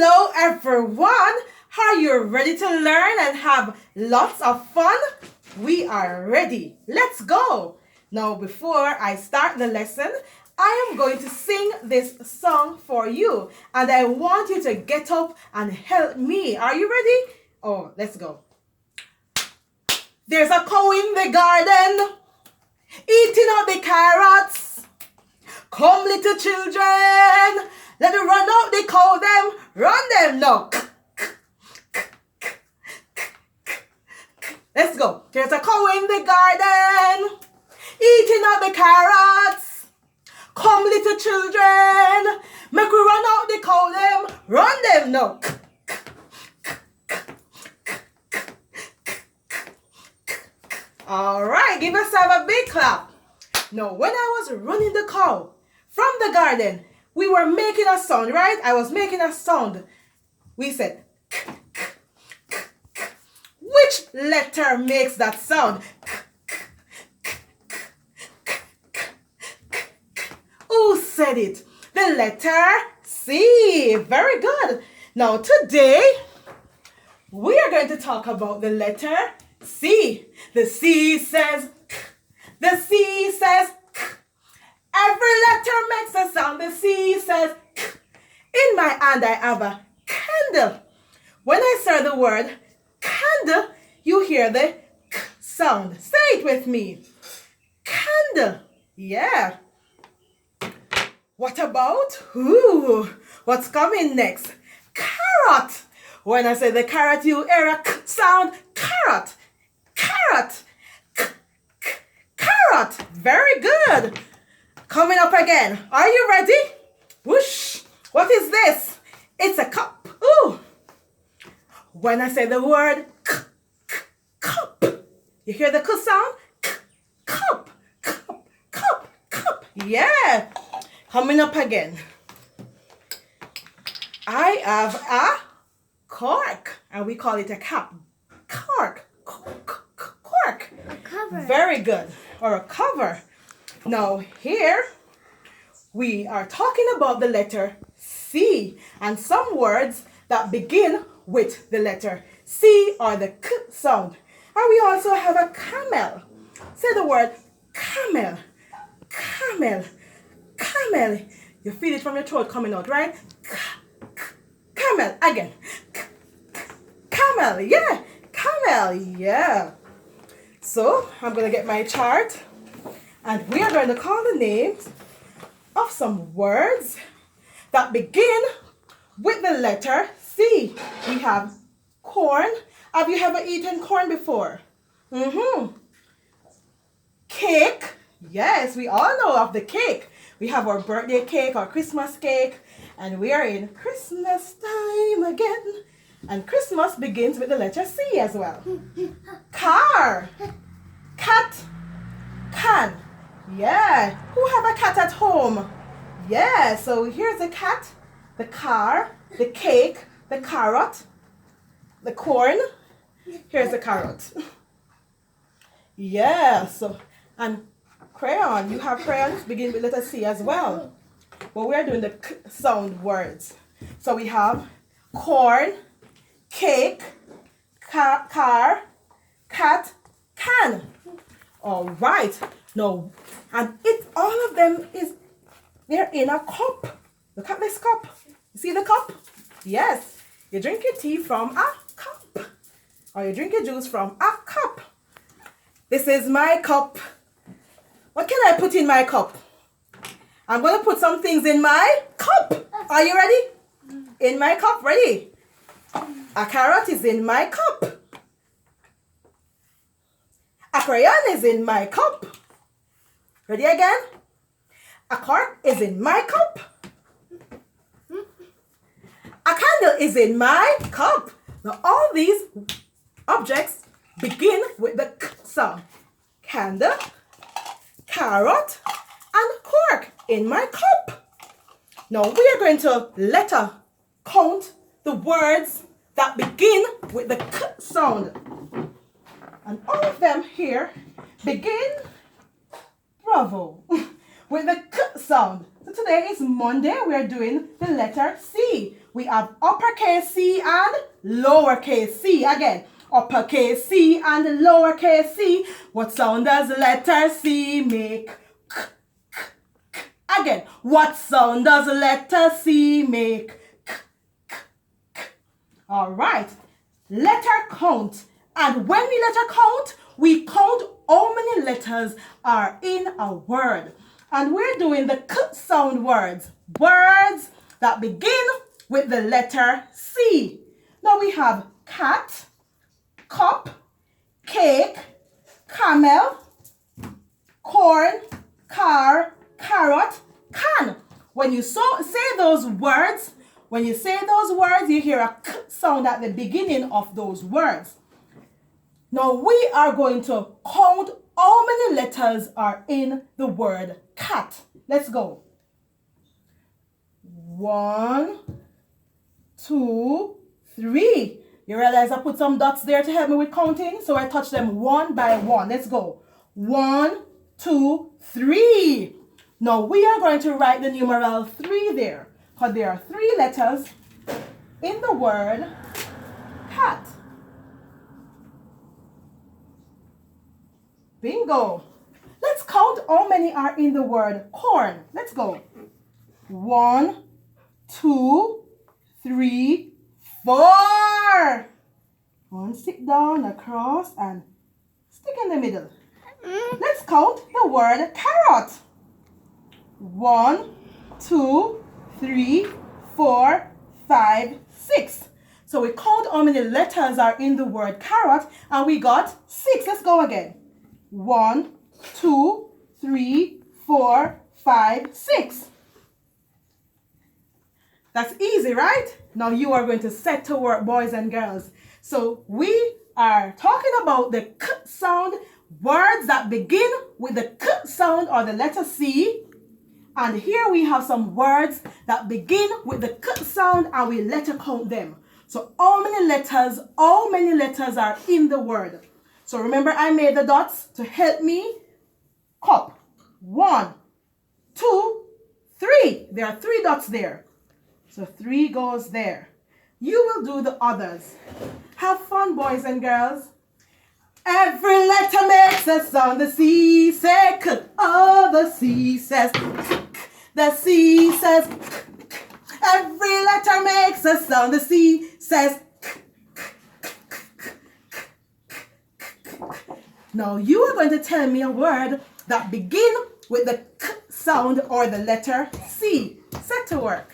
Hello everyone! Are you ready to learn and have lots of fun? We are ready. Let's go! Now before I start the lesson, I am going to sing this song for you and I want you to get up and help me. Are you ready? Oh, let's go. There's a cow in the garden eating up the carrots. Come little children, let me run out the cow them, run them now. Let's go. There's a cow in the garden eating up the carrots. Come little children, make we run out the cow them, run them now. All right, give yourself a big clap. Now, when I was running the cow from the garden, we were making a sound, right? I was making a sound. We said, which letter makes that sound? Who said it? The letter C. Very good. Now, today, we are going to talk about the letter C. The C says K. The C says K. Every letter makes a sound. The C says K. In my hand, I have a candle. When I say the word candle, you hear the K sound. Say it with me. Candle. Yeah. What about? What's coming next? Carrot. When I say the carrot, you hear a K sound. Carrot. Carrot. Carrot. Very good. Coming up again. Are you ready? Whoosh. What is this? It's a cup. Ooh. When I say the word cup, you hear the K sound? Cup. Cup. Cup. Cup. Yeah. Coming up again. I have a cork, and we call it a cap. Cork. Cork. A cover. Very good. Or a cover. Now here we are talking about the letter C and some words that begin with the letter C or the K sound. And we also have a camel. Say the word camel. Camel. Camel. You feel it from your throat coming out, right? Camel. Again. Camel. Yeah. Camel. Yeah. So I'm going to get my chart and we are going to call the names of some words that begin with the letter C. We have corn. Have you ever eaten corn before? Cake. Yes, we all know of the cake. We have our birthday cake, our Christmas cake, and we are in Christmas time again. And Christmas begins with the letter C as well. Car. Cat. Can. Yeah. Who have a cat at home? Yeah. So here's the cat, the car, the cake, the carrot, the corn. Here's the carrot. Yeah. So, and crayon. You have crayons begin with letter C as well. But we are doing the K sound words. So we have corn, cake, car, cat, can. All right. Now, and all of them they're in a cup. Look at this cup. You see the cup? Yes. You drink your tea from a cup. Or you drink your juice from a cup. This is my cup. What can I put in my cup? I'm going to put some things in my cup. Are you ready? In my cup. Ready? A carrot is in my cup. A crayon is in my cup. Ready again? A cork is in my cup. A candle is in my cup. Now all these objects begin with the K sound. Candle, carrot, and cork in my cup. Now we are going to letter count the words that begin with the K sound. And all of them here begin, bravo, with the K sound. So today is Monday. We are doing the letter C. We have uppercase C and lowercase c. Again, uppercase C and lowercase c. What sound does letter C make? K, k, k. Again, what sound does letter C make? K, k, k. All right. Letter count. And when we letter count, we count how many letters are in a word. And we're doing the K sound words. Words that begin with the letter C. Now we have cat, cup, cake, camel, corn, car, carrot, can. When you say those words, you hear a K sound at the beginning of those words. Now we are going to count how many letters are in the word cat. Let's go. 1, 2, 3. You realize I put some dots there to help me with counting? So I touch them one by one. Let's go. 1, 2, 3. Now we are going to write the numeral 3 there, because there are 3 letters in the word cat. Bingo. Let's count how many are in the word corn. Let's go. 1, 2, 3, 4. One stick down, across, and stick in the middle. Let's count the word carrot. 1, 2, 3, 4, 5, 6. So we count how many letters are in the word carrot, and we got 6. Let's go again. 1, 2, 3, 4, 5, 6. That's easy, right? Now you are going to set to work, boys and girls. So we are talking about the K sound, words that begin with the K sound or the letter C. And here we have some words that begin with the K sound and we letter count them. So how many letters are in the word? So remember I made the dots to help me. Cup. 1, 2, 3. There are 3 dots there. So 3 goes there. You will do the others. Have fun, boys and girls. Every letter makes a sound. The C says K. Oh, the C says K. The C says K. Every letter makes a sound. The C says K. Now you are going to tell me a word that begin with the K sound or the letter C. Set to work.